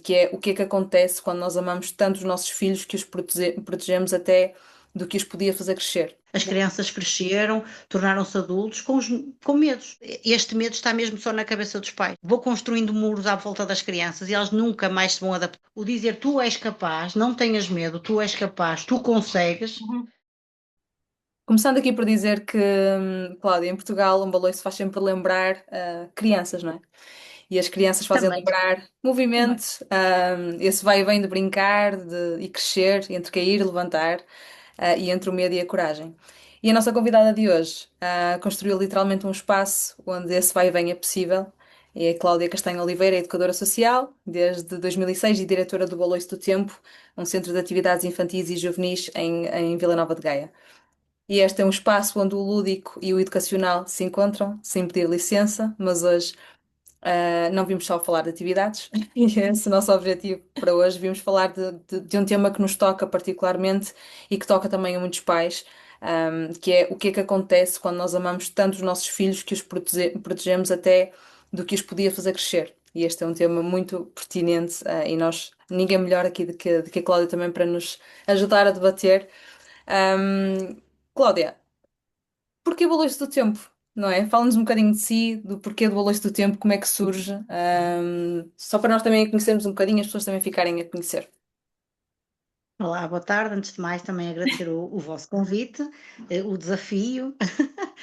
que é o que é que acontece quando nós amamos tanto os nossos filhos que os protegemos até do que os podia fazer crescer. As crianças cresceram, tornaram-se adultos com medos. Este medo está mesmo só na cabeça dos pais. Vou construindo muros à volta das crianças e elas nunca mais se vão adaptar. O dizer tu és capaz, não tenhas medo, tu és capaz, tu consegues. Uhum. Começando aqui por dizer que, Cláudia, em Portugal, um baloiço faz sempre lembrar crianças, não é? E as crianças fazem Também. lembrar movimentos, esse vai e vem de brincar e crescer, entre cair e levantar, e entre o medo e a coragem. E a nossa convidada de hoje, construiu literalmente um espaço onde esse vai e vem é possível. É a Cláudia Castanho Oliveira, educadora social, desde 2006 e diretora do Baloiço do Tempo, um centro de atividades infantis e juvenis em Vila Nova de Gaia. E este é um espaço onde o lúdico e o educacional se encontram, sem pedir licença, mas hoje não vimos só falar de atividades, e esse é o nosso objetivo para hoje. Vimos falar de um tema que nos toca particularmente e que toca também a muitos pais, que é o que é que acontece quando nós amamos tanto os nossos filhos que os protegemos até do que os podia fazer crescer. E este é um tema muito pertinente, e ninguém melhor aqui do que a Cláudia também para nos ajudar a debater. Um, Cláudia, porquê o Baloiço do Tempo? Não é? Fala-nos um bocadinho de si, do porquê do Baloiço do Tempo, como é que surge, só para nós também conhecermos um bocadinho, as pessoas também ficarem a conhecer. Olá, boa tarde. Antes de mais, também agradecer o vosso convite, o desafio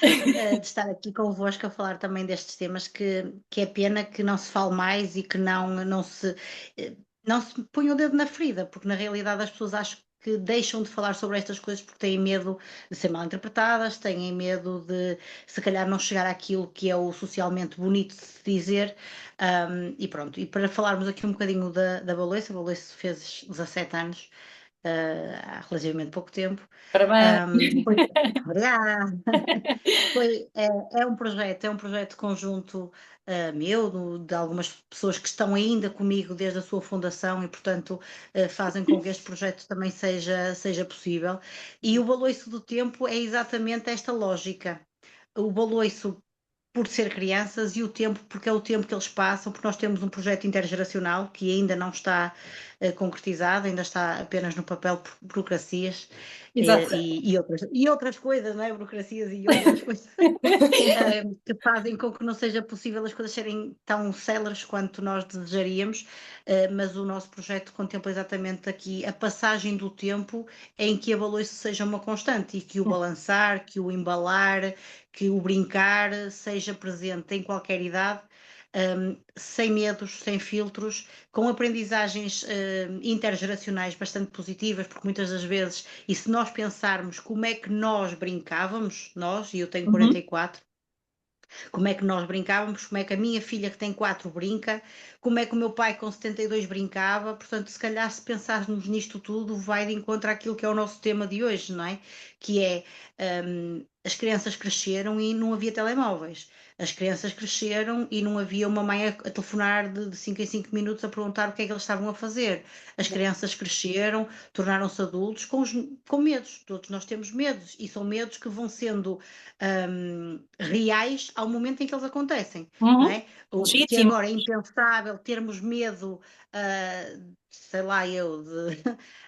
de estar aqui convosco a falar também destes temas que é pena que não se fale mais e que eh, não se ponha o dedo na ferida, porque na realidade as pessoas acham que deixam de falar sobre estas coisas porque têm medo de ser mal interpretadas, têm medo de se calhar não chegar àquilo que é o socialmente bonito de se dizer. E pronto, e para falarmos aqui um bocadinho da Baloiço, a Baloiço fez 17 anos há relativamente pouco tempo. Parabéns! Foi, obrigada. É um projeto conjunto meu, de algumas pessoas que estão ainda comigo desde a sua fundação e, portanto, fazem com que este projeto também seja possível. E o Baloiço do Tempo é exatamente esta lógica. O Baloiço por ser crianças e o tempo, porque é o tempo que eles passam, porque nós temos um projeto intergeracional que ainda não está concretizado, ainda está apenas no papel por burocracias Exato. e outras coisas, não é? Burocracias e outras coisas que fazem com que não seja possível as coisas serem tão céleres quanto nós desejaríamos, mas o nosso projeto contempla exatamente aqui a passagem do tempo em que a Baloiço seja uma constante e que o balançar, que o embalar, que o brincar seja presente em qualquer idade, sem medos, sem filtros, com aprendizagens intergeracionais bastante positivas, porque muitas das vezes, e se nós pensarmos como é que nós brincávamos, nós, e eu tenho Uhum. 44, como é que nós brincávamos, como é que a minha filha que tem 4 brinca, como é que o meu pai com 72 brincava, portanto, se calhar se pensarmos nisto tudo, vai de encontro àquilo que é o nosso tema de hoje, não é? Que é, as crianças cresceram e não havia telemóveis. As crianças cresceram e não havia uma mãe a telefonar de 5 em 5 minutos a perguntar o que é que eles estavam a fazer. As crianças cresceram, tornaram-se adultos com medos. Todos nós temos medos e são medos que vão sendo reais ao momento em que eles acontecem, não Uhum. é? O que Legítimo. agora é impensável termos medo, sei lá eu,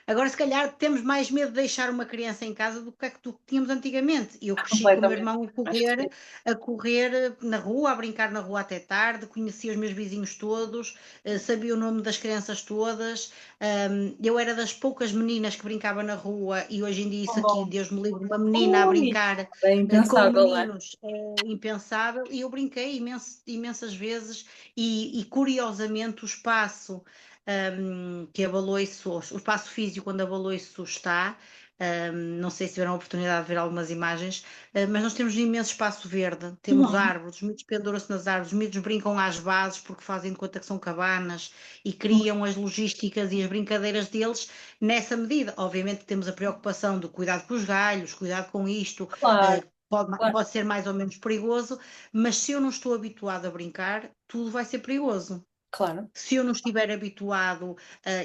agora se calhar temos mais medo de deixar uma criança em casa do que tínhamos antigamente. Eu cresci com o meu Completamente. irmão Acho que sim. a correr na rua, a brincar na rua até tarde, conhecia os meus vizinhos todos, sabia o nome das crianças todas. Eu era das poucas meninas que brincava na rua e hoje em dia isso Tão aqui, bom. Deus me livre, uma menina a Ui, brincar é com impensável, não é? meninos é impensável e eu brinquei imensas vezes e curiosamente o espaço que abalou isso, o espaço físico onde abalou isso está, não sei se tiveram a oportunidade de ver algumas imagens, mas nós temos um imenso espaço verde, temos Uhum. árvores, os miúdos penduram-se nas árvores, os miúdos brincam às bases porque fazem de conta que são cabanas e criam as logísticas e as brincadeiras deles nessa medida. Obviamente temos a preocupação do cuidado com os galhos, cuidado com isto, Claro, claro, pode ser mais ou menos perigoso, mas se eu não estou habituado a brincar, tudo vai ser perigoso. claro. Se eu não estiver habituado,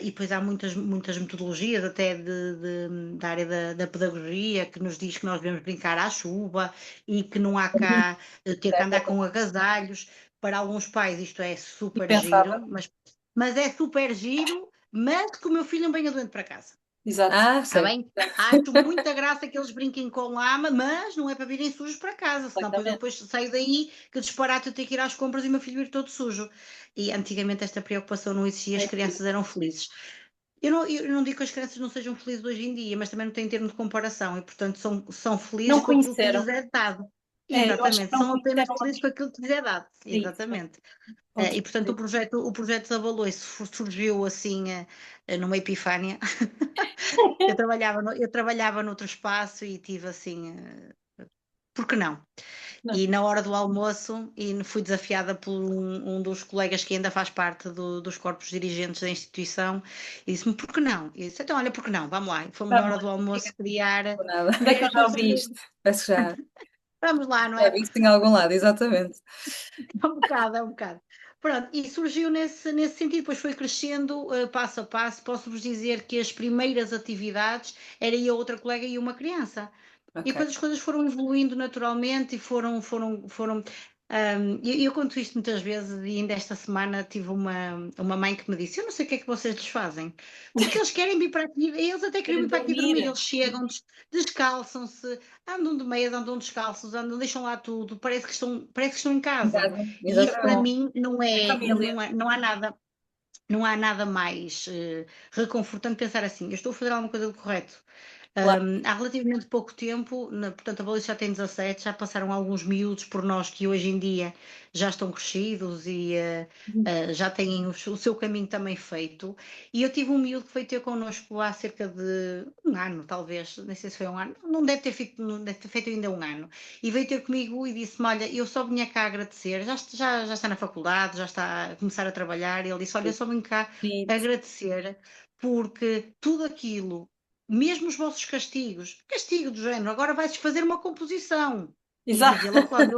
e depois há muitas metodologias até da área da pedagogia que nos diz que nós devemos brincar à chuva e que não há Uhum. cá ter que andar com agasalhos. Para alguns pais isto é super Impensável. giro, mas mas é super giro, mas que o meu filho não venha doente para casa. Exato. Está Sei. bem? Acho muita graça que eles brinquem com lama, mas não é para virem sujos para casa, senão depois eu Exatamente. depois saio daí, que disparate eu tenho que ir às compras e o meu filho vir todo sujo. E antigamente esta preocupação não existia, as crianças eram felizes. Eu não digo que as crianças não sejam felizes hoje em dia, mas também não têm termo de comparação e, portanto, são felizes Não com aquilo que conheceram. lhes é dado. Eu acho que Exatamente, não são apenas conheceram felizes com aquilo que lhes é dado. isso. Exatamente. Outro E, portanto, o tipo. projeto, o projeto desabalou e surgiu assim numa epifânia. Eu trabalhava noutro espaço e tive assim, por que não? Não. E na hora do almoço e fui desafiada por um dos colegas que ainda faz parte dos corpos dirigentes da instituição e disse-me, por que não? E eu disse, então olha, por que não? Vamos lá. E fomos na Vamos hora lá. do almoço criar, Por nada. Onde é que eu já ouvi construir. isto? Parece que Vamos lá, não já é? vi isso em algum lado, exatamente. É um bocado, é um bocado. Pronto, e surgiu nesse sentido, depois foi crescendo passo a passo. Posso-vos dizer que as primeiras atividades era eu, outra colega e uma criança. E Ok. depois as coisas foram evoluindo naturalmente e foram. Eu conto isto muitas vezes e ainda esta semana tive uma mãe que me disse: Eu não sei o que é que vocês lhes fazem, porque eles querem vir para aqui, eles até queriam Querem vir para aqui dormir, dormir. eles chegam, descalçam-se, andam de meias, andam descalços, andam, deixam lá tudo, parece que estão em casa. E isso para Exatamente. mim não É é, família. não há nada mais reconfortante pensar assim, eu estou a fazer alguma coisa do correto. Claro. Há relativamente pouco tempo, portanto, a Valência já tem 17, já passaram alguns miúdos por nós que hoje em dia já estão crescidos e já têm o seu caminho também feito. E eu tive um miúdo que veio ter connosco há cerca de um ano, talvez, nem sei se foi um ano, não deve ter feito ainda um ano. E veio ter comigo e disse-me: Olha, eu só vinha cá agradecer, já está na faculdade, já está a começar a trabalhar. E ele disse: Olha, eu só vim cá Bonito. agradecer porque tudo aquilo mesmo os vossos castigos, castigo do género, agora vais fazer uma composição. E Exato. dizia ele, claro,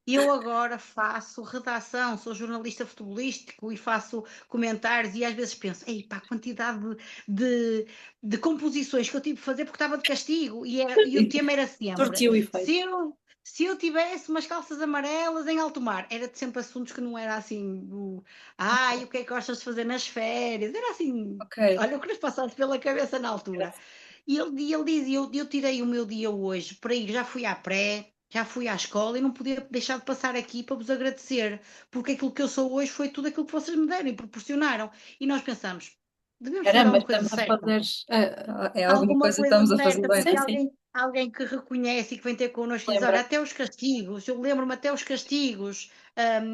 eu agora faço redação, sou jornalista futebolístico e faço comentários e às vezes penso, ei pá, a quantidade de composições que eu tive de fazer porque estava de castigo e o tema era sempre, Surtiu o efeito. se eu tivesse umas calças amarelas em alto mar, era de sempre assuntos que não era assim, ai, o que é que gostas de fazer nas férias? Era assim, Ok. olha o que nos passasse pela cabeça na altura. Graças. E ele diz, eu tirei o meu dia hoje para ir, já fui à pré, já fui à escola e não podia deixar de passar aqui para vos agradecer, porque aquilo que eu sou hoje foi tudo aquilo que vocês me deram e proporcionaram. E nós pensamos, devemos fazer Caramba, alguma coisa estamos a certa. fazer. É alguma Alguma coisa que coisa estamos a fazer certa, bem. porque Sim, sim. alguém que reconhece e que vem ter connosco e diz: Olha, Lembra. até os castigos, eu lembro-me até os castigos,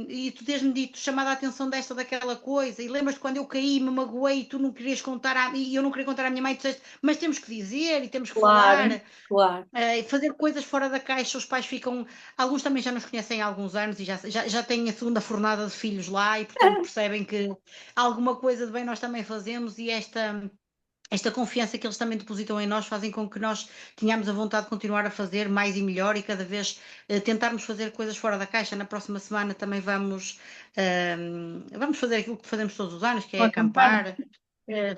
e tu tens-me dito, chamado a atenção desta ou daquela coisa, e lembras-te quando eu caí, me magoei e tu não querias contar, e eu não queria contar à minha mãe, e tu disseste, mas temos que dizer e temos que Claro, falar, claro. fazer coisas fora da caixa, os pais ficam, alguns também já nos conhecem há alguns anos e já têm a segunda fornada de filhos lá, e portanto percebem que alguma coisa de bem nós também fazemos, e esta confiança que eles também depositam em nós fazem com que nós tenhamos a vontade de continuar a fazer mais e melhor e cada vez tentarmos fazer coisas fora da caixa. Na próxima semana também vamos fazer aquilo que fazemos todos os anos, que é Vou acampar. acampar.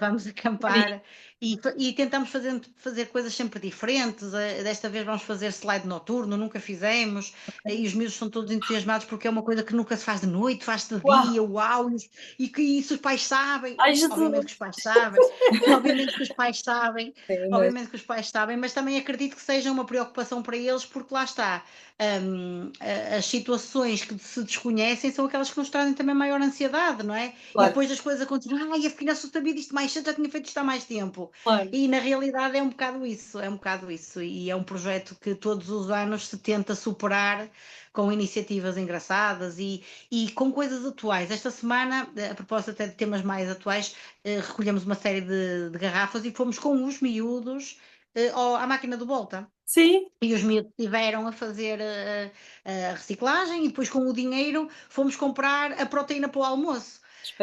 Vamos acampar e tentamos fazer coisas sempre diferentes. Desta vez vamos fazer slide noturno, nunca fizemos, e os miúdos são todos entusiasmados porque é uma coisa que nunca se faz de noite, faz-se de Uau! dia, uau, e que isso os pais sabem. Ai, Obviamente que Jesus! os pais sabem, obviamente que os pais sabem, Sim, mas obviamente que os pais sabem, mas também acredito que seja uma preocupação para eles, porque lá está, as situações que se desconhecem são aquelas que nos trazem também maior ansiedade, não é? E Claro, depois as coisas acontecem, ai, afinal se eu sabia disto mais cedo, já tinha feito isto há mais tempo. claro. E na realidade é um bocado isso, e é um projeto que todos os anos se tenta superar com iniciativas engraçadas e com coisas atuais. Esta semana, a propósito até de temas mais atuais, recolhemos uma série de garrafas e fomos com os miúdos à máquina do Volta. Sim, E os miúdos estiveram a fazer a reciclagem e depois com o dinheiro fomos comprar a proteína para o almoço.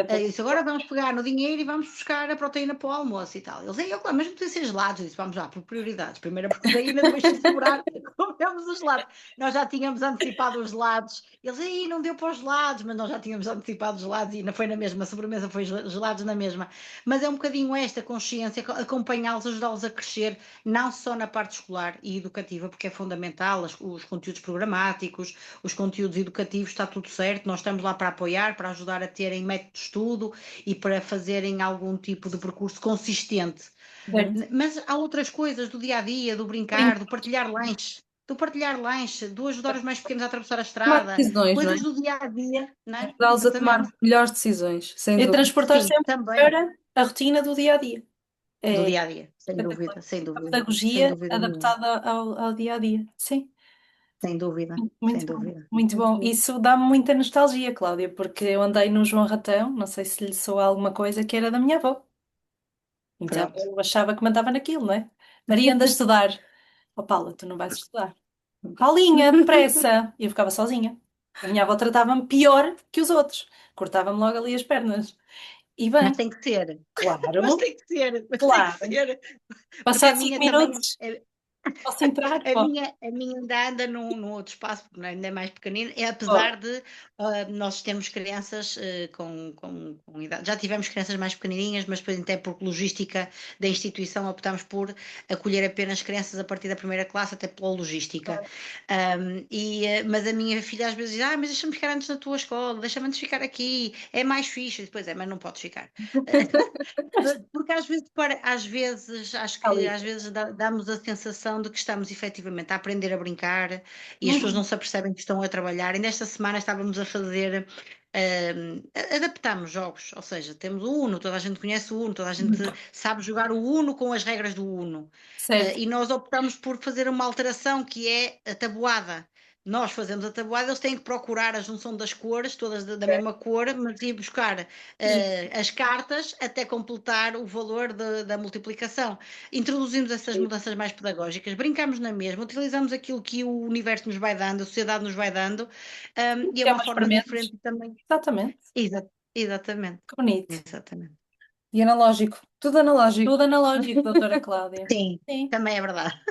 Eu disse, agora espetacular. vamos pegar no dinheiro e vamos buscar a proteína para o almoço e tal. Eles, eu, claro, mas não precisa ser gelados. Eu disse, vamos lá, por prioridades. Primeiro a proteína, depois se sobrar, comemos os gelados. Nós já tínhamos antecipado os gelados. Eles, aí não deu para os gelados, mas nós já tínhamos antecipado os gelados e não foi na mesma, a sobremesa foi gelados na mesma. Mas é um bocadinho esta consciência, acompanhá-los, ajudá-los a crescer, não só na parte escolar e educativa, porque é fundamental, os conteúdos programáticos, os conteúdos educativos, está tudo certo, nós estamos lá para apoiar, para ajudar a terem métodos método de estudo e para fazerem algum tipo de percurso consistente. Uhum. Mas há outras coisas do dia a dia, do brincar, do partilhar lanche. Do partilhar lanche, do ajudar os mais pequenos a atravessar a Tomar estrada, decisões, não coisas é? do dia a dia, não é? Ajudá-los a tomar Exatamente. melhores decisões, sem É dúvida. transportar Sim, sempre também. para a rotina do dia a dia. Do É dia a dia, sem espetacular. dúvida, sem A dúvida, sem pedagogia dúvida nenhuma. adaptada ao dia a dia. Sim, Sem dúvida, sem muito bom. dúvida. Muito bom. Isso dá-me muita nostalgia, Cláudia, porque eu andei no João Ratão, não sei se lhe soa alguma coisa, que era da minha avó. Então Pronto. eu achava que mandava naquilo, não é? Maria, anda a estudar. Oh, Paula, tu não vais estudar. Paulinha, depressa! E eu ficava sozinha. A minha avó tratava-me pior que os outros. Cortava-me logo ali as pernas. E Mas bem, tem que ser, mas claro, tem que ser, mas tem que claro. ser, porque a Passado cinco minha também, minutos, posso entrar? a Pô. minha, a minha ainda anda num outro espaço, porque ainda é mais pequenino, é apesar Oh, de nós termos crianças com idade. Já tivemos crianças mais pequenininhas, mas depois até por logística da instituição optámos por acolher apenas crianças a partir da primeira classe, até pela logística. Mas a minha filha às vezes diz, mas deixa-me ficar antes na tua escola, deixa-me antes ficar aqui, é mais fixe. E depois mas não podes ficar. Porque às vezes acho que ali. às vezes damos a sensação de que estamos efetivamente a aprender a brincar e as pessoas não Uhum. se apercebem que estão a trabalhar. E nesta semana estávamos a fazer, adaptamos jogos, ou seja, temos o Uno, toda a gente conhece o Uno, toda a gente sabe jogar o Uno com as regras do Uno. Certo. E nós optamos por fazer uma alteração que é a tabuada. Nós fazemos a tabuada, eles têm que procurar a junção das cores, todas da mesma cor, mas ir buscar as cartas até completar o valor da multiplicação. Introduzimos essas mudanças mais pedagógicas, brincamos na mesma, utilizamos aquilo que o universo nos vai dando, a sociedade nos vai dando, e é uma Temas forma experimentos. diferente também. Exatamente. Exatamente, Que bonito. exatamente. E analógico, tudo analógico. Tudo analógico, doutora Cláudia. Sim, Sim. também é verdade.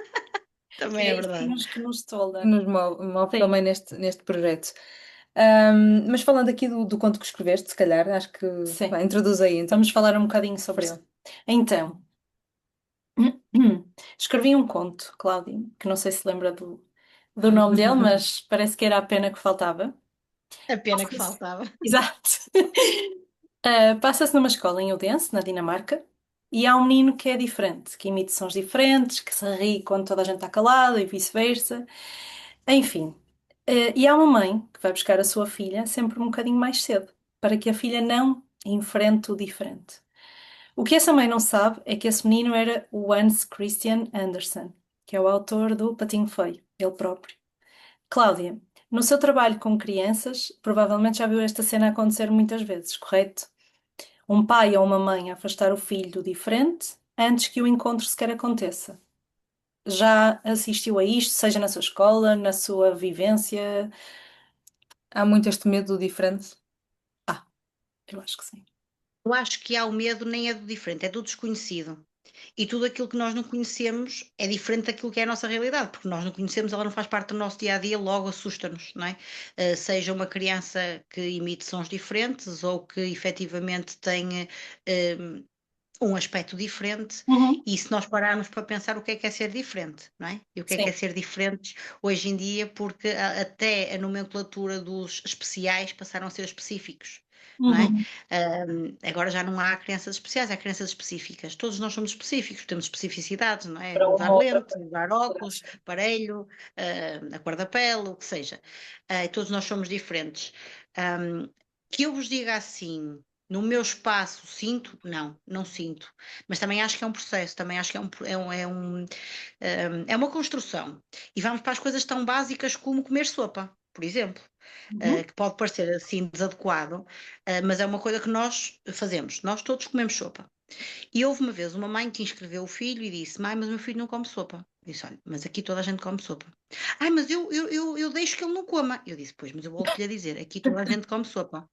Também é É isso verdade. que nos tolda. Nos move Sim, também neste projeto. Mas falando aqui do conto que escreveste, se calhar, acho que sim. vai, introduz aí então. Vamos falar um bocadinho sobre ele. Então, escrevi um conto, Cláudia, que não sei se lembra do nome dele, mas parece que era a pena que faltava. A pena que Passa-se- faltava. Exato. Passa-se numa escola em Odense, na Dinamarca, e há um menino que é diferente, que emite sons diferentes, que se ri quando toda a gente está calada e vice-versa. Enfim, e há uma mãe que vai buscar a sua filha sempre um bocadinho mais cedo, para que a filha não enfrente o diferente. O que essa mãe não sabe é que esse menino era o Hans Christian Andersen, que é o autor do Patinho Feio, ele próprio. Cláudia, no seu trabalho com crianças, provavelmente já viu esta cena acontecer muitas vezes, correto? Um pai ou uma mãe a afastar o filho do diferente antes que o encontro sequer aconteça. Já assistiu a isto, seja na sua escola, na sua vivência? Há muito este medo do diferente. Ah, eu acho que sim. Eu acho que há o medo nem é do diferente, é do desconhecido. E tudo aquilo que nós não conhecemos é diferente daquilo que é a nossa realidade, porque nós não conhecemos, ela não faz parte do nosso dia a dia, logo assusta-nos, não é? Seja uma criança que emite sons diferentes ou que efetivamente tenha um aspecto diferente, Uhum. e se nós pararmos para pensar o que é ser diferente, não é? E o que é Sim. ser diferentes hoje em dia, porque até a nomenclatura dos especiais passaram a ser específicos. Não é? Uhum. Agora já não há crianças especiais, há crianças específicas. Todos nós somos específicos, temos especificidades, não é? Para uma Usar outra lente, coisa. usar óculos, aparelho, a cor da pele, o que seja. Todos nós somos diferentes. Um, que eu vos diga assim, no meu espaço sinto? Não, não sinto. Mas também acho que é um processo, também acho que é uma construção. E vamos para as coisas tão básicas como comer sopa, por exemplo. Uhum. Que pode parecer assim desadequado, mas é uma coisa que nós fazemos. Nós todos comemos sopa. E houve uma vez uma mãe que inscreveu o filho e disse: Mãe, mas o meu filho não come sopa. Eu disse: Olha, mas aqui toda a gente come sopa. Ai, mas eu deixo que ele não coma. Eu disse: Pois, mas eu volto-lhe a dizer: aqui toda a gente come sopa.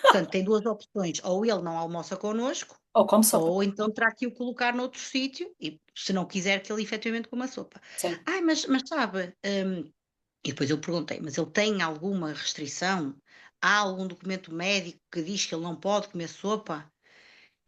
Portanto, tem duas opções: ou ele não almoça connosco, Ou como sopa. ou então terá que o colocar noutro sítio, e se não quiser que ele efetivamente coma sopa. Sim. Ai, mas sabe, e depois eu perguntei: Mas ele tem alguma restrição? Há algum documento médico que diz que ele não pode comer sopa?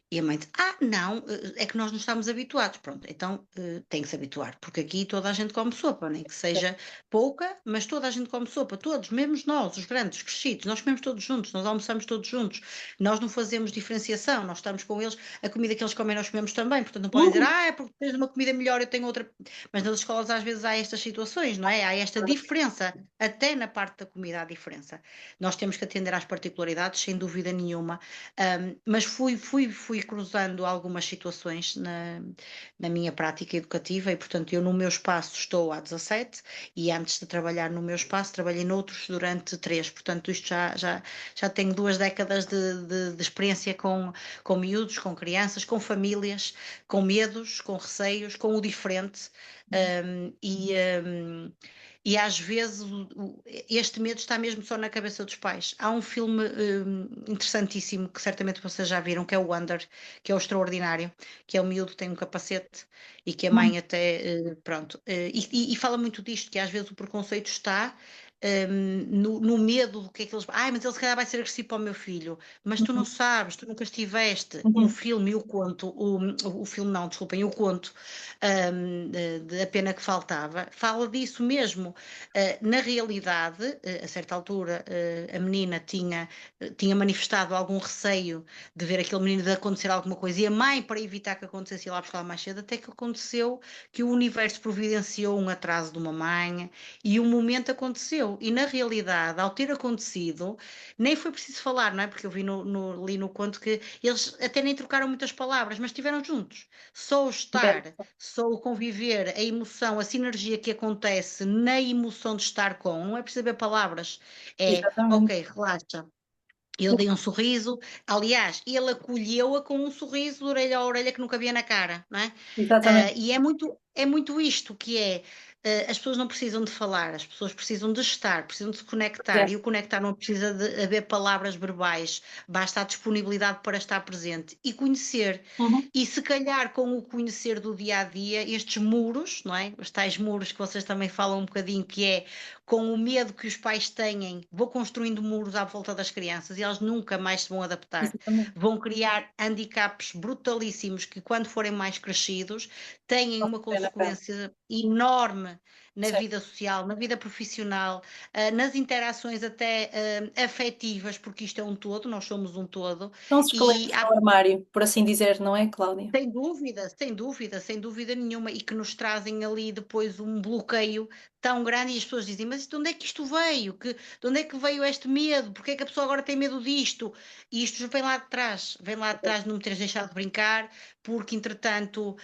E a mãe diz: Ah, não, é que nós não estamos habituados. Pronto, então tem que se habituar, porque aqui toda a gente come sopa, nem que seja pouca, mas toda a gente come sopa, todos, mesmo nós, os grandes, os crescidos, nós comemos todos juntos, nós almoçamos todos juntos, nós não fazemos diferenciação, nós estamos com eles, a comida que eles comem nós comemos também, portanto não podem dizer, Uhum. ah, é porque tens uma comida melhor, eu tenho outra. Mas nas escolas às vezes há estas situações, não é? Há esta diferença, até na parte da comida há diferença. Nós temos que atender às particularidades, sem dúvida nenhuma. Mas fui cruzando algumas situações na minha prática educativa e, portanto, eu no meu espaço estou há 17 e antes de trabalhar no meu espaço trabalhei noutros durante 3, portanto, isto já tenho 2 décadas de experiência com miúdos, com crianças, com famílias, com medos, com receios, com o diferente. Um, e, um, e às vezes este medo está mesmo só na cabeça dos pais. Há um filme interessantíssimo que certamente vocês já viram, que é o Wonder, que é o Extraordinário, que é o miúdo que tem um capacete e que a mãe até, pronto, e fala muito disto, que às vezes o preconceito está no medo do que é que eles. Ai, mas ele se calhar vai ser agressivo para o meu filho. Mas tu não Uhum. sabes, tu nunca estiveste no Uhum. filme e o conto, o filme não, desculpem, o conto de A Pena que Faltava, fala disso mesmo. Na realidade, a certa altura, a menina tinha manifestado algum receio de ver aquele menino de acontecer alguma coisa, e a mãe, para evitar que acontecesse, ia lá buscar mais cedo, até que aconteceu que o universo providenciou um atraso de uma mãe e o momento aconteceu. E na realidade, ao ter acontecido, nem foi preciso falar, não é? Porque eu vi li no conto que eles até nem trocaram muitas palavras, mas estiveram juntos. Só o estar, Certo. só o conviver, a emoção, a sinergia que acontece na emoção de estar com, não é preciso saber palavras. É, Exatamente. ok, relaxa. Eu dei um sorriso, aliás, ele acolheu-a com um sorriso de orelha a orelha que nunca via na cara, não é? Exatamente. E é muito isto que é. As pessoas não precisam de falar, as pessoas precisam de estar, precisam de se conectar, É. e o conectar não precisa de haver palavras verbais, basta a disponibilidade para estar presente e conhecer. Uhum. E se calhar com o conhecer do dia a dia, estes muros, não é? Os tais muros que vocês também falam um bocadinho, que é com o medo que os pais têm, vou construindo muros à volta das crianças e elas nunca mais se vão adaptar. Exatamente. Vão criar handicaps brutalíssimos que, quando forem mais crescidos, têm Vale uma a pena, pena. consequência enorme na Certo. vida social, na vida profissional, nas interações até afetivas, porque isto é um todo, nós somos um todo, São os e esqueletos há no armário, por assim dizer, não é, Cláudia? sem dúvida, sem dúvida, sem dúvida nenhuma, e que nos trazem ali depois um bloqueio tão grande e as pessoas dizem, mas de onde é que isto veio? De onde é que veio este medo? Porque é que a pessoa agora tem medo disto? E isto já vem lá de trás de não me teres deixado de brincar, porque entretanto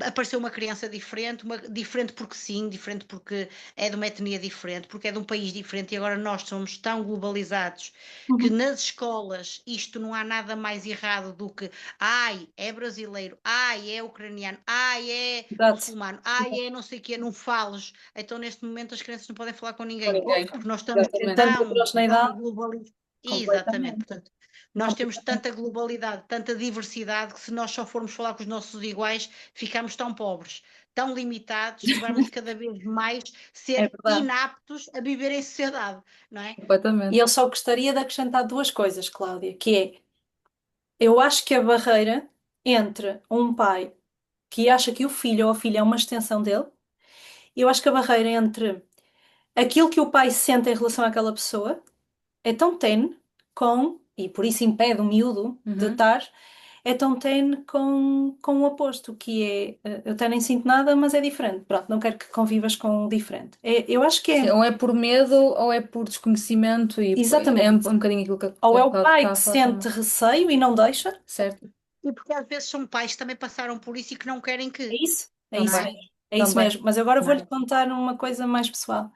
apareceu uma criança diferente, diferente porque sim, diferente porque é de uma etnia diferente, porque é de um país diferente, e agora nós somos tão globalizados que Uhum. nas escolas isto não há nada mais errado do que ai, é brasileiro, ai, é ucraniano, ai, é Exato. muçulmano, ai, é não sei o quê, não fales. Então, neste momento, as crianças não podem falar com Com ninguém, ninguém. porque nós estamos Exatamente. Tanta tão, tão heterogeneidade, globalizados. Exatamente, completamente. portanto, nós temos Completamente. tanta globalidade, tanta diversidade, que se nós só formos falar com os nossos iguais, ficamos tão pobres, tão limitados, que vamos cada vez mais É ser verdade. inaptos a viver em sociedade, não é? E Completamente. eu só gostaria de acrescentar duas coisas, Cláudia, que é, eu acho que a barreira entre um pai que acha que o filho ou a filha é uma extensão dele, e eu acho que a barreira entre aquilo que o pai sente em relação àquela pessoa é tão tenue e por isso impede o miúdo de Uhum. estar, é tão tenue com o oposto, que é, eu até nem sinto nada, mas é diferente. Pronto, não quero que convivas com o diferente. Eu acho que Sim, é ou é por medo ou é por desconhecimento e é um exatamente. bocadinho aquilo que Ou a é o Cláudia pai estava que a falar sente também. receio e não deixa, Certo? E porque às vezes são pais que também passaram por isso e que não querem que, é Também. isso não é? mesmo. É isso Também. mesmo. Mas agora Não vou-lhe é? contar uma coisa mais pessoal.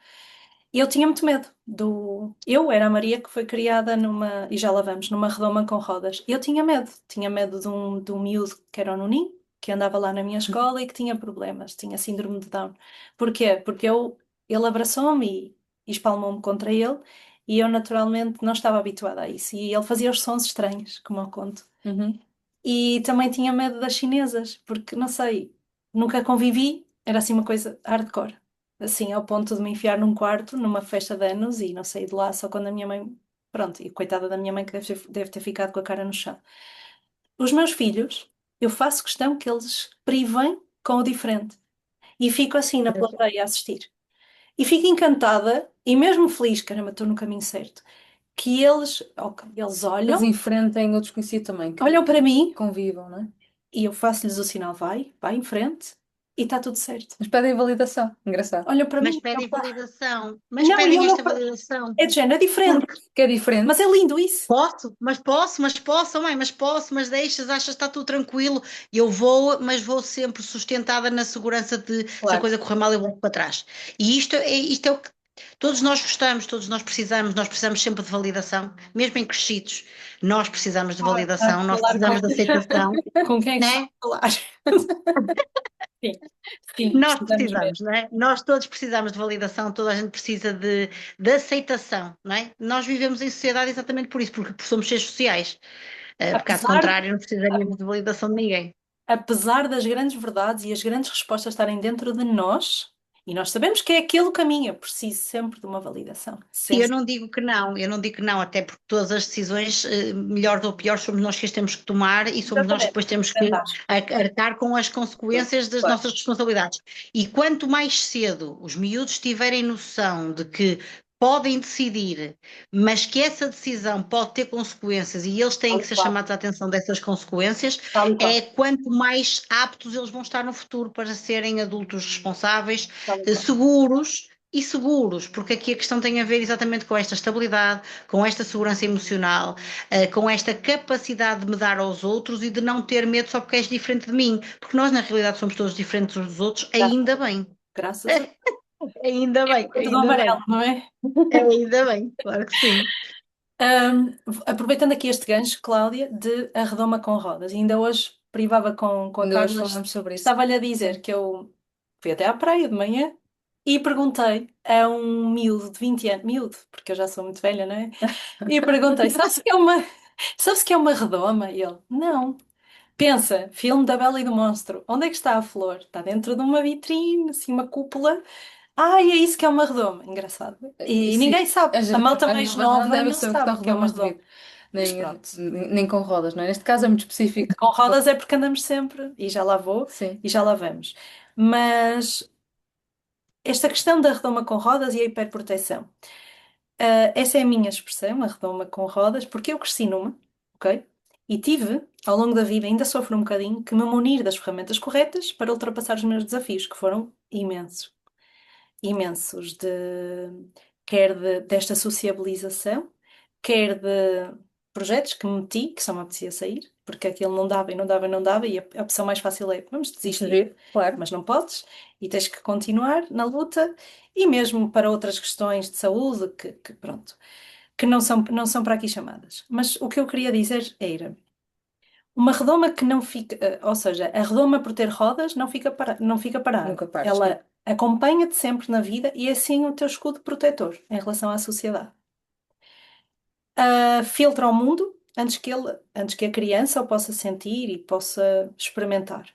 Eu tinha muito medo do. Eu era a Maria que foi criada numa. E já lá vamos, numa redoma com rodas. Eu tinha medo. Tinha medo de um miúdo que era o Nuninho, que andava lá na minha escola e que tinha problemas. Tinha síndrome de Down. Porquê? Porque ele abraçou-me e espalmou-me contra ele e eu naturalmente não estava habituada a isso. E ele fazia os sons estranhos, como eu conto. Uhum. E também tinha medo das chinesas, porque não sei, nunca convivi, era assim uma coisa hardcore. Assim, ao ponto de me enfiar num quarto, numa festa de anos e não sair de lá só quando a minha mãe. Pronto, e coitada da minha mãe que deve ter ficado com a cara no chão. Os meus filhos, eu faço questão que eles privem com o diferente. E fico assim na plateia a assistir. E fico encantada e mesmo feliz, caramba, estou no caminho certo. Que eles, ok, eles Eles olham, enfrentem o desconhecido também, que olham para mim convivam, não é? e eu faço-lhes o sinal, vai em frente e está tudo certo. Mas pedem validação. Engraçado. Olham para Mas mim, pedem validação, mas não, e pedem olham esta para... validação. É de género, é diferente, Que é diferente. mas é lindo isso. Posso, mãe, mas deixas, achas que está tudo tranquilo. Eu vou, mas vou sempre sustentada na segurança de se a Claro. coisa correr mal, eu volto para trás. E isto é o que todos nós gostamos, todos nós precisamos sempre de validação, mesmo em crescidos, nós precisamos de A validação, nós falar com, precisamos de aceitação, com quem é que está né? a falar. Sim, sim, Nós precisamos precisamos, mesmo. não é? Nós todos precisamos de validação, toda a gente precisa de aceitação, não é? Nós vivemos em sociedade exatamente por isso, porque somos seres sociais. Por caso Apesar, contrário, não precisaríamos de validação de ninguém. apesar das grandes verdades e as grandes respostas estarem dentro de nós, e nós sabemos que é aquele o caminho, eu preciso sempre de uma validação. E eu Sempre. não digo que não, eu não digo que não, até porque todas as decisões, melhores ou piores, somos nós que as temos que tomar e somos nós que Exatamente. depois temos que Fantástico. arcar com as consequências das Claro. nossas responsabilidades. E quanto mais cedo os miúdos tiverem noção de que podem decidir, mas que essa decisão pode ter consequências e eles têm Tal que e ser qual. chamados à atenção dessas consequências, Tal e qual. é quanto mais aptos eles vão estar no futuro para serem adultos responsáveis, Tal e qual. seguros e seguros, porque aqui a questão tem a ver exatamente com esta estabilidade, com esta segurança emocional, com esta capacidade de me dar aos outros e de não ter medo só porque és diferente de mim, porque nós na realidade somos todos diferentes uns dos outros, ainda bem, Graças a ainda bem, Deus do amarelo, não é? ainda bem, claro que sim. Aproveitando aqui este gancho, Cláudia, de a redoma com rodas, e ainda hoje privava com a Ainda hoje Carla, falamos sobre isso. estava-lhe a dizer Sim. que eu fui até à praia de manhã e perguntei a um miúdo de 20 anos, miúdo, porque eu já sou muito velha, não é? E perguntei, sabes que é uma redoma? E ele, não. Pensa, filme da Bela e do Monstro, onde é que está a flor? Está dentro de uma vitrine, assim, uma cúpula. Ai, é isso que é uma redoma. Engraçado. E Sim, ninguém sabe. A malta as mais novas não nova devem não saber o que sabe está o que é uma redomas de redoma. vidro, Mas nem, pronto. nem com rodas, não é? Neste caso é muito específico. Com rodas é porque andamos sempre, e já lá vou, Sim. e já lá vamos. Mas esta questão da redoma com rodas e a hiperproteção. Essa é a minha expressão, a redoma com rodas, porque eu cresci numa, ok? E tive, ao longo da vida, ainda sofro um bocadinho, que me munir das ferramentas corretas para ultrapassar os meus desafios, que foram imensos. Imensos, quer desta sociabilização, quer de projetos que me meti, que só me apetecia sair, porque aquilo não dava e não dava e não dava, e a opção mais fácil é vamos desistir, Desistir, claro. mas não podes, e tens que continuar na luta, e mesmo para outras questões de saúde, pronto, que não são para aqui chamadas. Mas o que eu queria dizer era. Uma redoma que não fica, ou seja, a redoma por ter rodas não fica parada. Nunca pares, sim. Ela acompanha-te sempre na vida e é assim o teu escudo protetor em relação à sociedade. Filtra o mundo antes que a criança o possa sentir e possa experimentar.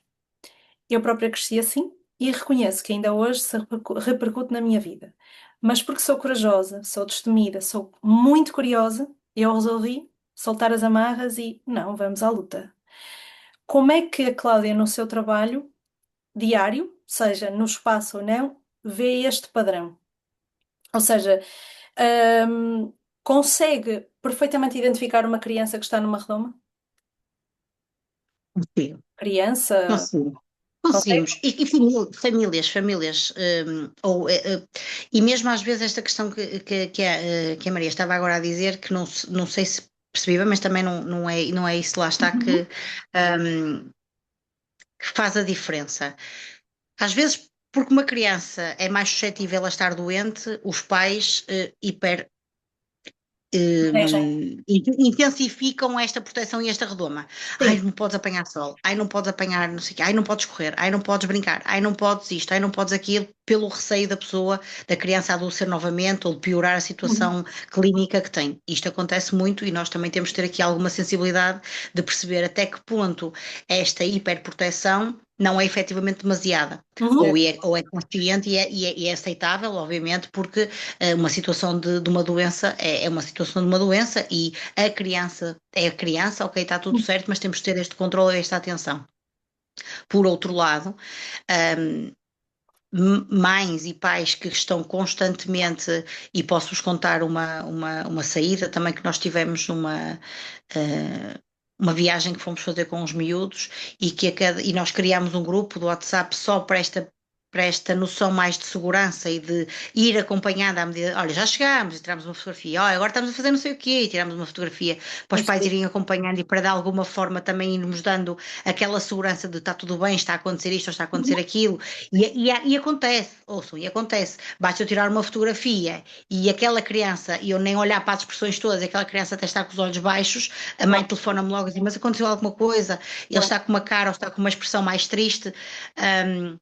Eu própria cresci assim e reconheço que ainda hoje se repercute na minha vida. Mas porque sou corajosa, sou destemida, sou muito curiosa, eu resolvi soltar as amarras e não, vamos à luta. Como é que a Cláudia, no seu trabalho diário, seja no espaço ou não, vê este padrão? Ou seja, hum, consegue perfeitamente identificar uma criança que está numa redoma? Consigo, Criança, consigo. consegue? Conseguimos. E famílias, e mesmo às vezes esta questão que a Maria estava agora a dizer, que não sei se percebi bem, mas também não é isso, lá está, Uhum. que faz a diferença. Às vezes, porque uma criança é mais suscetível a estar doente, os pais Protegem. intensificam esta proteção e esta redoma. Ai, Sim, não podes apanhar sol, ai, não podes apanhar não sei o quê, ai, não podes correr, ai, não podes brincar, ai, não podes isto, ai, não podes aquilo. pelo receio da pessoa, da criança adoecer novamente ou de piorar a Uhum. situação clínica que tem. Isto acontece muito e nós também temos que ter aqui alguma sensibilidade de perceber até que ponto esta hiperproteção não é efetivamente demasiada. Uhum. Ou é consciente e é aceitável, obviamente, porque uma situação de uma doença é uma situação de uma doença e a criança é a criança, ok, está tudo certo, mas temos que ter este controle e esta atenção. Por outro lado, um, mães e pais que estão constantemente, e posso-vos contar uma saída também que nós tivemos uma viagem que fomos fazer com os miúdos e nós criámos um grupo do WhatsApp só para esta noção mais de segurança e de ir acompanhando à medida, olha, já chegámos e tiramos uma fotografia, olha, agora estamos a fazer não sei o quê, e tiramos uma fotografia para os Isso pais aí. irem acompanhando e para de alguma forma também irmos dando aquela segurança de está tudo bem, está a acontecer isto ou está a acontecer Uhum. aquilo, e acontece, ouçam, e acontece, basta eu tirar uma fotografia e aquela criança, e eu nem olhar para as expressões todas, aquela criança até está com os olhos baixos, a mãe Claro, telefona-me logo e diz, mas aconteceu alguma coisa, ele claro. está com uma cara ou está com uma expressão mais triste, hum,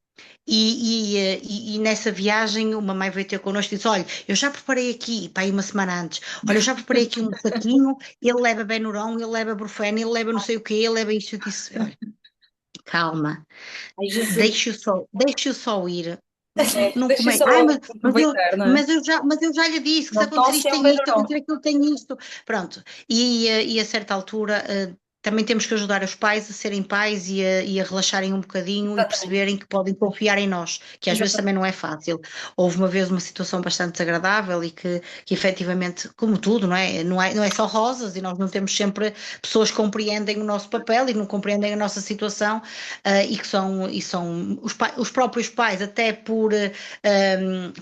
e nessa viagem uma mãe veio ter connosco e disse, olha, eu já preparei aqui, para aí uma semana antes, olha, eu já preparei aqui um saquinho, ele leva Benuron, ele leva Brufeno, ele leva não sei o quê, ele leva isto, eu disse, olha, calma, Ai, Jesus. deixe-o só ir. É, Não deixa come... só Ai, mas, mas, eu, aproveitar, não é? mas eu já lhe disse que se Não acontecer tosse isto é um tem isto, se beberrão. acontecer aquilo tem isto. Pronto. E a certa altura também temos que ajudar os pais a serem pais e a relaxarem um bocadinho e Exatamente. perceberem que podem confiar em nós, que às vezes também Exatamente. não é fácil. Houve uma vez uma situação bastante desagradável e que efetivamente, como tudo, não é só rosas e nós não temos sempre pessoas que compreendem o nosso papel e não compreendem a nossa situação e são os próprios pais, até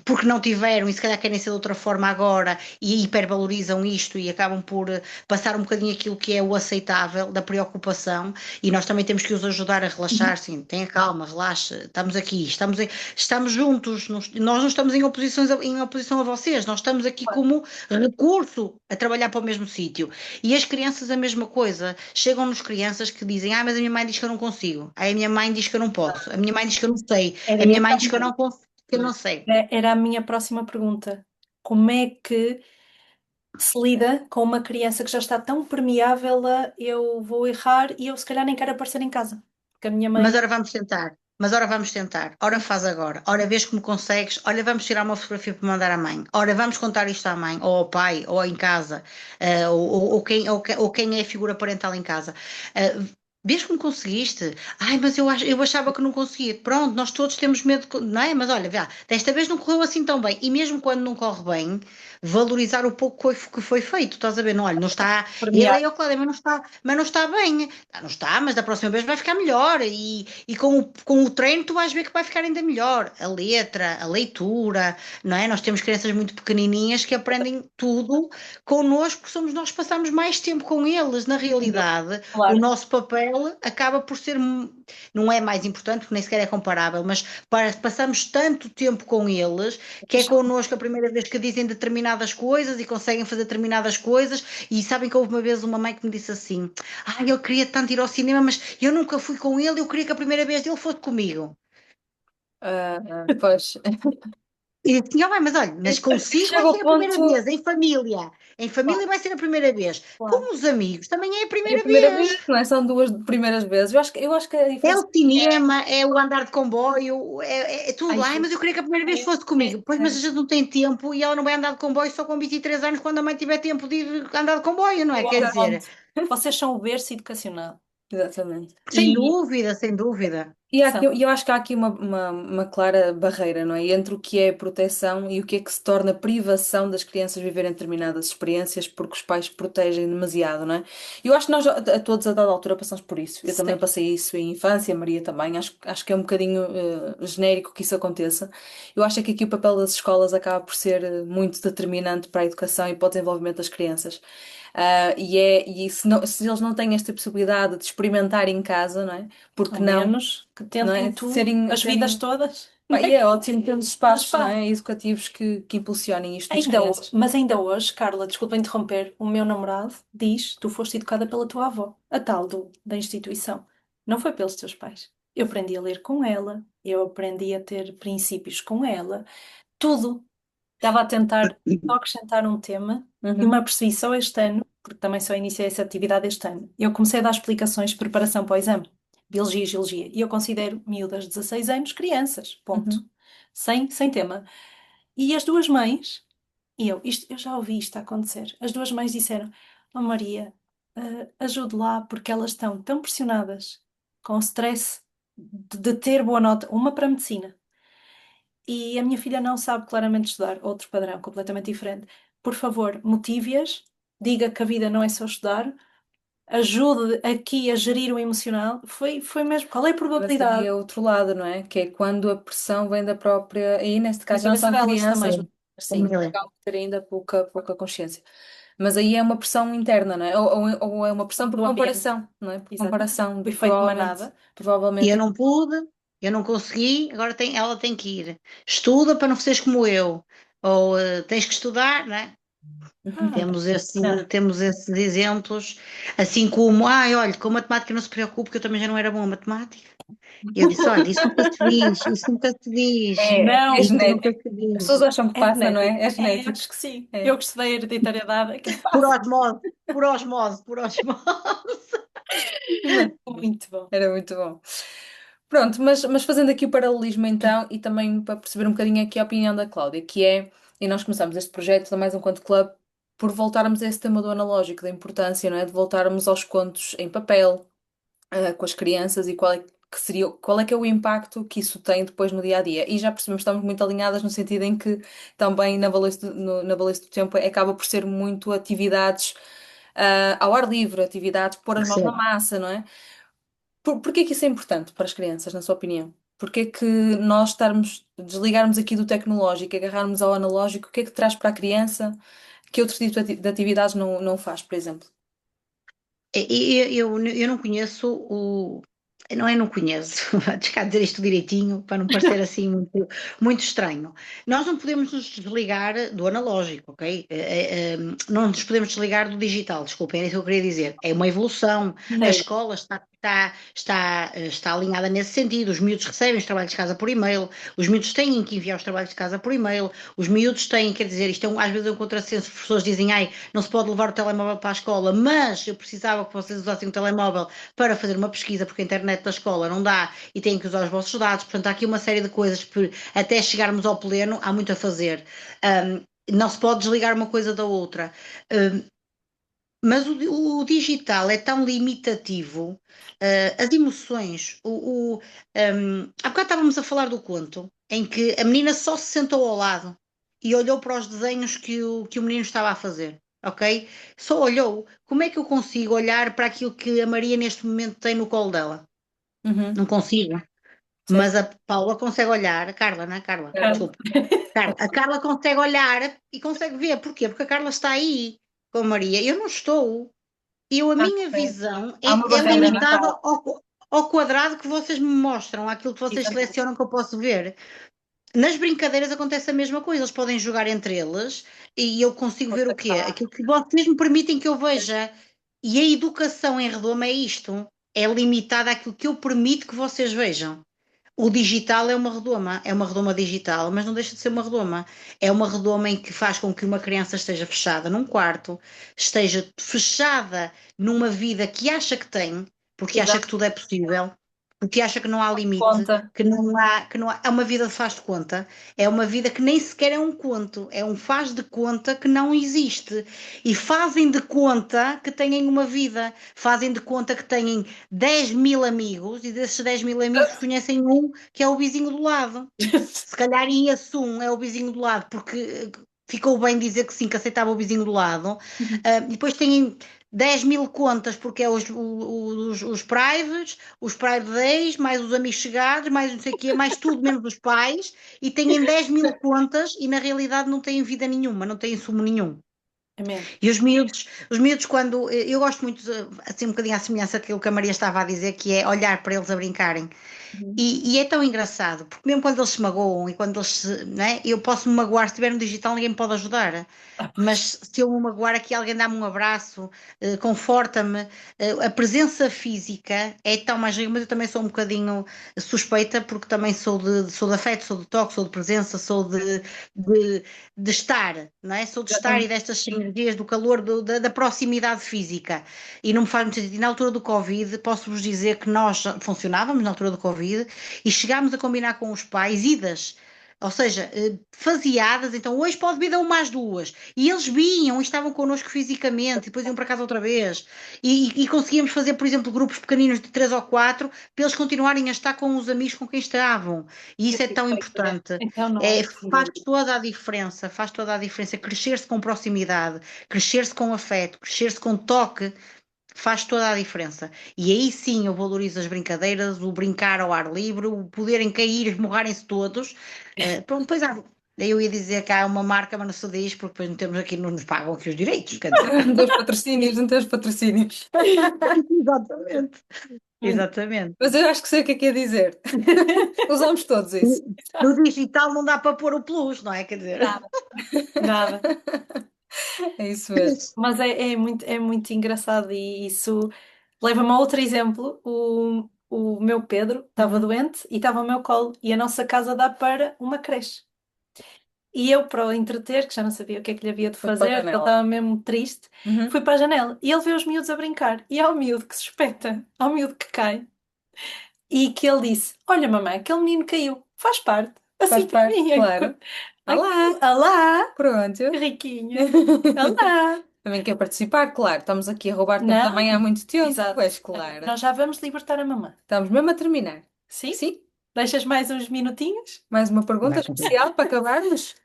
porque não tiveram e se calhar querem ser de outra forma agora e hipervalorizam isto e acabam por passar um bocadinho aquilo que é o aceitável da preocupação e nós também temos que os ajudar a relaxar, sim, tenha calma, relaxa, estamos aqui, estamos juntos, nós não estamos em oposição a vocês, nós estamos aqui Claro. como recurso a trabalhar para o mesmo sítio. E as crianças a mesma coisa, chegam-nos crianças que dizem, mas a minha mãe diz que eu não consigo, a minha mãe diz que eu não posso, a minha mãe diz que eu não sei, Era a minha mãe essa, diz que eu não consigo, que eu não sei. era a minha próxima pergunta. Como é que se lida com uma criança que já está tão permeável a eu vou errar e eu se calhar nem quero aparecer em casa? Porque a minha Mas mãe. ora vamos tentar. Mas ora vamos tentar. Ora faz agora. Ora vês como consegues. Olha, vamos tirar uma fotografia para mandar à mãe. Ora vamos contar isto à mãe, ou ao pai, ou em casa, ou quem é a figura parental em casa. Vês como conseguiste? Ai, mas eu achava que não conseguia. Pronto, nós todos temos medo, não é? Mas olha, vá, desta vez não correu assim tão bem. E mesmo quando não corre bem, valorizar o pouco que foi feito. Estás a ver? Não, olha, não está. Ele Permeável. é o Cláudio, mas não está bem. Não está, mas da próxima vez vai ficar melhor. E com o treino tu vais ver que vai ficar ainda melhor. A letra, a leitura, não é? Nós temos crianças muito pequenininhas que aprendem tudo connosco, porque somos nós que passamos mais tempo com eles. Na realidade, o Claro. nosso papel acaba por ser, não é mais importante, porque nem sequer é comparável, mas passamos tanto tempo com eles que é connosco a primeira vez que dizem determinadas coisas e conseguem fazer determinadas coisas. E sabem que houve uma vez uma mãe que me disse assim: eu queria tanto ir ao cinema, mas eu nunca fui com ele, eu queria que a primeira vez dele fosse comigo. Pois. E eu disse: mas olha, mas consigo vai Chega ser ao a primeira ponto. vez, em família. Em família Claro. vai ser a primeira vez. Claro. Com os amigos também é a É a primeira primeira vez, vez. não é? São duas primeiras vezes. Eu acho que a É diferença o é. cinema, é o andar de comboio, é tudo. Ai, Mas eu queria que a primeira vez é, fosse comigo. Pois, mas a é. gente não tem tempo e ela não vai andar de comboio só com 23 anos quando a mãe tiver tempo de ir andar de comboio, não é? Chegou Quer ao dizer, ponto. Vocês são o berço educacional. Exatamente. sem dúvida, sem dúvida. São. Eu acho que há aqui uma clara barreira, não é? Entre o que é proteção e o que é que se torna privação das crianças viverem determinadas experiências porque os pais protegem demasiado, não é? Eu acho que nós a todos a dada altura passamos por isso. Eu também Sim. passei isso em infância, a Maria também. Acho que é um bocadinho genérico que isso aconteça. Eu acho é que aqui o papel das escolas acaba por ser muito determinante para a educação e para o desenvolvimento das crianças. E se eles não têm esta possibilidade de experimentar em casa, não é? Ao Porque não? menos que Não tentem é? tudo, as vidas todas. Pá, e é ótimo termos Nos espaços, não espaços. é? Educativos que impulsionem isto nas crianças. Mas ainda hoje, Carla, desculpa interromper, o meu namorado diz: tu foste educada pela tua avó, a tal da instituição. Não foi pelos teus pais. Eu aprendi a ler com ela, eu aprendi a ter princípios com ela, tudo. Estava a tentar só acrescentar um tema e me Uhum, apercebi só este ano, porque também só iniciei essa atividade este ano. Eu comecei a dar explicações de preparação para o exame, Biologia e Geologia, e eu considero miúdas de 16 anos crianças, ponto. uhum. Sem tema. E as duas mães, eu já ouvi isto acontecer, as duas mães disseram: Oh Maria, ajude lá, porque elas estão tão pressionadas com o stress de ter boa nota, uma para medicina e a minha filha não sabe claramente estudar, outro padrão completamente diferente. Por favor, motive-as, diga que a vida não é só estudar, ajude aqui a gerir o emocional. Foi mesmo. Qual é a Mas aí probabilidade? é outro lado, não é? Que é quando a pressão vem da própria. Aí, neste Da caso, já não cabeça são delas crianças, também. mas sim, Família. acabam por ter ainda pouca consciência. Mas aí é uma pressão interna, não é? Ou é uma pressão por Do ambiente. comparação, não é? Por Exatamente. comparação, O de efeito de provavelmente, manada. E eu provavelmente. não pude, eu não consegui, agora ela tem que ir. Estuda para não seres como eu. Ou tens que estudar, não é? Ah, não. Temos esses exemplos, assim como, ai, olha, com matemática não se preocupe, que eu também já não era boa em matemática. E eu disse, olha, isso nunca se diz, isso nunca se diz, É Não, isso nunca genético. se As pessoas diz. acham que é passa, não genético. é? É É, genético. acho que sim. É. Eu que estudei hereditariedade, aquilo Por passa. osmose, por osmose, por osmose. Muito bom. Era muito bom. Pronto, mas fazendo aqui o paralelismo então, e também para perceber um bocadinho aqui a opinião da Cláudia, que é, e nós começamos este projeto da Mais um Conto Club por voltarmos a esse tema do analógico, da importância, não é? De voltarmos aos contos em papel, com as crianças e qual é que é o impacto que isso tem depois no dia a dia. E já percebemos que estamos muito alinhadas no sentido em que também na Balice do Tempo acaba por ser muito atividades, ao ar livre, atividades pôr as mãos na Sim. massa, não é? Porquê que isso é importante para as crianças, na sua opinião? Porquê que nós desligarmos aqui do tecnológico, agarrarmos ao analógico, o que é que traz para a criança que outro tipo de atividades não faz, por exemplo? Eu não conheço o. Não é, não conheço, deixa cá dizer isto direitinho, para não parecer assim muito estranho. Nós não podemos nos desligar do analógico, ok? Não nos podemos desligar do digital, desculpem, é isso que eu queria dizer. É uma evolução, a Nem. escola está alinhada nesse sentido, os miúdos recebem os trabalhos de casa por e-mail, os miúdos têm que enviar os trabalhos de casa por e-mail, os miúdos têm, quer dizer, isto às vezes é um contrassenso, as pessoas dizem, ai, não se pode levar o telemóvel para a escola, mas eu precisava que vocês usassem o telemóvel para fazer uma pesquisa, porque a internet da escola não dá e têm que usar os vossos dados. Portanto, há aqui uma série de coisas que, até chegarmos ao pleno, há muito a fazer. Não se pode desligar uma coisa da outra. Um, mas o digital é tão limitativo, as emoções, há bocado estávamos a falar do conto, em que a menina só se sentou ao lado e olhou para os desenhos que o menino estava a fazer, ok? Só olhou. Como é que eu consigo olhar para aquilo que a Maria neste momento tem no colo dela? Uhum, Não consigo. certo. Mas a Paula consegue olhar, a Carla, não é Carla? Certo. Desculpa. A Carla consegue olhar e consegue ver. Porquê? Porque a Carla está aí com a Maria. Eu não estou. A minha Certo. visão Há uma é barreira, não é? limitada ao quadrado que vocês me mostram, àquilo que vocês Exatamente. selecionam que eu posso ver. Nas brincadeiras acontece a mesma coisa, eles podem jogar entre eles e eu consigo ver o quê? Contactar. Aquilo que vocês me permitem que eu veja. E a educação em redoma é isto, é limitada àquilo que eu permito que vocês vejam. O digital é uma redoma digital, mas não deixa de ser uma redoma. É uma redoma em que faz com que uma criança esteja fechada num quarto, esteja fechada numa vida que acha que tem, porque acha que Exato. tudo é possível, porque acha que não há limite, Conta. é uma vida de faz de conta, é uma vida que nem sequer é um conto, é um faz de conta que não existe. E fazem de conta que têm uma vida, fazem de conta que têm 10.000 amigos e desses 10.000 amigos conhecem um que é o vizinho do lado. Se calhar e esse um é o vizinho do lado, porque ficou bem dizer que sim, que aceitava o vizinho do lado. E depois têm 10.000 contas, porque é os privates, os private days, mais os amigos chegados, mais não sei o quê, mais tudo menos os pais, e têm 10.000 contas e na realidade não têm vida nenhuma, não têm sumo nenhum. É mesmo. E os miúdos quando, eu gosto muito, assim um bocadinho à semelhança daquilo que a Maria estava a dizer, que é olhar para eles a brincarem. Uhum. E é tão engraçado, porque mesmo quando eles se magoam e quando eles se, né, eu posso me magoar, se estiver no digital ninguém me pode ajudar. Ah, pois. Mas se eu me magoar aqui, alguém dá-me um abraço, conforta-me. A presença física é tão mais rica, mas eu também sou um bocadinho suspeita, porque também sou de afeto, sou de toque, sou de presença, sou de, de estar, não é? Sou de estar e Exatamente. destas sinergias do calor, da proximidade física. E não me faz muito sentido. E na altura do Covid, posso-vos dizer que nós funcionávamos na altura do Covid e chegámos a combinar com os pais idas. Ou seja, faseadas, então hoje pode vir a uma às duas. E eles vinham e estavam connosco fisicamente, e depois iam para casa outra vez. E conseguíamos fazer, por exemplo, grupos pequeninos de três ou quatro, para eles continuarem a estar com os amigos com quem estavam. E Que isso é tão perfeito, né? importante. Então não é É, sem faz dúvida. toda a diferença, faz toda a diferença. Crescer-se com proximidade, crescer-se com afeto, crescer-se com toque, faz toda a diferença. E aí sim eu valorizo as brincadeiras, o brincar ao ar livre, o poderem cair, esmorrarem-se todos. Pronto, pois há. Eu ia dizer que há uma marca, mas não se diz, porque depois não temos aqui, não nos pagam aqui os direitos, quer dizer. Não tens patrocínios, não tens patrocínios. Exatamente. Muito. Exatamente. Mas eu acho que sei o que é que é dizer. Usamos todos isso. No digital não dá para pôr o plus, não é? Quer dizer. Nada, nada. É isso mesmo. Mas é muito engraçado e isso leva-me a outro exemplo. O meu Pedro estava Uhum. doente e estava ao meu colo e a nossa casa dá para uma creche. E eu, para o entreter, que já não sabia o que é que lhe havia de Foi para a fazer, que ele janela. estava mesmo triste, Uhum. fui para a janela e ele vê os miúdos a brincar. E há o miúdo que se espeta, há o miúdo que cai e que ele disse: Olha, mamãe, aquele menino caiu, faz parte. Faz Assim para parte, mim, claro. Olá, Olá, pronto. riquinha, olá. Também quer participar, claro. Estamos aqui a roubar tempo da Não, manhã há muito tempo. exato. Pois, claro. Nós já vamos libertar a mamã. Estamos mesmo a terminar. Sim? Sim? Deixas mais uns minutinhos? Mais uma pergunta Vai cumprir. especial para acabarmos?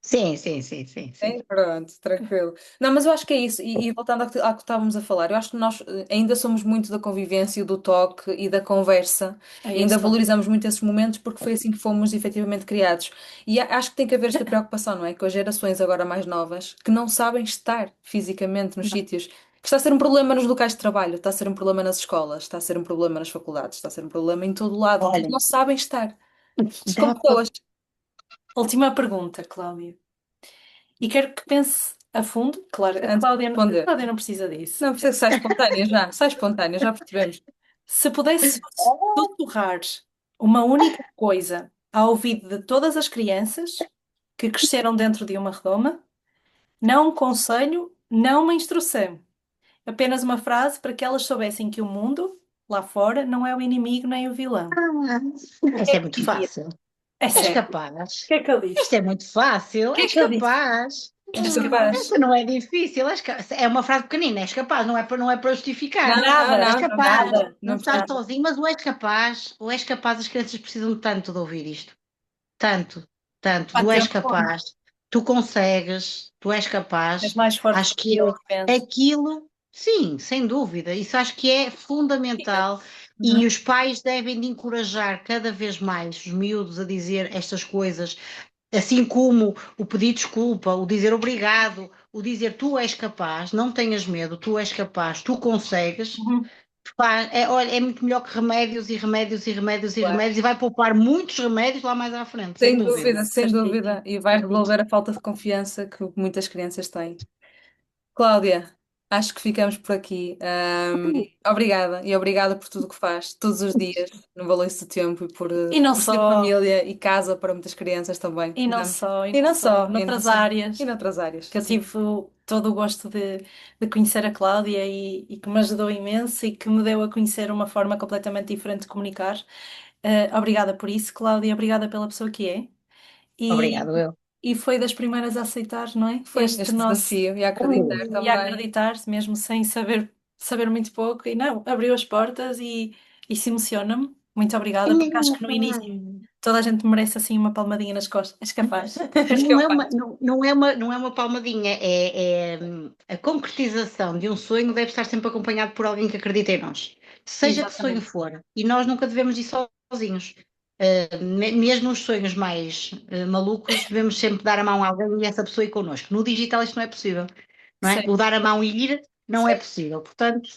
Sim, sim, sim, sim, sim. É, pronto, tranquilo. Não, mas eu acho que é isso. E voltando ao que estávamos a falar, eu acho que nós ainda somos muito da convivência, do toque e da conversa. É E ainda esse tom. valorizamos muito esses momentos porque foi assim que fomos efetivamente criados. E acho que tem que haver esta preocupação, não é? Com as gerações agora mais novas que não sabem estar fisicamente nos Não. sítios. Que está a ser um problema nos locais de trabalho, está a ser um problema nas escolas, está a ser um problema nas faculdades, está a ser um problema em todo lado, porque Olha, não sabem estar como dá para. pessoas. Última pergunta, Cláudia. E quero que pense a fundo. Claro, Antes de A responder. Cláudia não precisa disso. Não precisa que saia espontânea já. Sai espontânea, já percebemos. Se pudesse sussurrar uma única coisa ao ouvido de todas as crianças que cresceram dentro de uma redoma, não um conselho, não uma instrução, apenas uma frase para que elas soubessem que o mundo, lá fora, não é o inimigo nem o vilão. O que Essa é é que muito dizia? fácil. É És sério. O capaz. que é que eu Isto disse? é muito fácil. O que é És que eu disse? capaz. És Ah, capaz. Essa não é difícil. É uma frase pequenina. És capaz. Não é para Não, justificar. não, nada, És não, não capaz. precisa. nada, Não Não estás precisa. nada. sozinho, mas o és capaz. O és capaz. As crianças precisam tanto de ouvir isto. Tanto, tanto. Pá, Tu dizer és uma coisa. capaz. Tu consegues. Tu és És capaz. mais forte Acho do que que eu, penso. aquilo, sim, sem dúvida. Isso acho que é fundamental. Uhum. E os pais devem de encorajar cada vez mais os miúdos a dizer estas coisas, assim como o pedir desculpa, o dizer obrigado, o dizer tu és capaz, não tenhas medo, tu és capaz, tu consegues. Uhum. Olha, é muito melhor que remédios e remédios e remédios e Claro. remédios e vai poupar muitos remédios lá mais à frente, sem Sem dúvida. dúvida, sem Certíssimo, dúvida. E vai resolver certíssimo. a falta de confiança que muitas crianças têm. Cláudia, acho que ficamos por aqui. Obrigada e obrigada por tudo o que faz, todos os dias, no valor do tempo e E não por ser só, família e casa para muitas crianças também. e não Não. só, e E não não só. só, e não Noutras só. E áreas, noutras áreas, que eu sim. tive todo o gosto de conhecer a Cláudia e que me ajudou imenso e que me deu a conhecer uma forma completamente diferente de comunicar. Obrigada por isso, Cláudia, obrigada pela pessoa que é. E, Obrigado, eu. e foi das primeiras a aceitar, não é? Foi Este este nosso desafio e a acreditar Oh, e a também. acreditar, mesmo sem saber muito pouco, e não, abriu as portas e isso emociona-me. Muito obrigada, porque acho que no início toda a gente merece assim uma palmadinha nas costas. És capaz. Acho que é Não o é uma, mais. não é uma palmadinha, a concretização de um sonho deve estar sempre acompanhado por alguém que acredita em nós, seja que sonho Exatamente. for, e nós nunca devemos ir sozinhos. Mesmo os sonhos mais malucos, devemos sempre dar a mão a alguém e essa pessoa ir connosco. No digital isto não é possível, não é? O Certo, dar a mão e ir não é certo. possível. Portanto,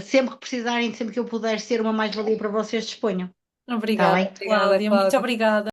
sempre que precisarem, sempre que eu puder ser uma mais-valia para vocês, disponham. Está Obrigada, bem? Obrigada, Cláudia. Muito Cláudia. obrigada.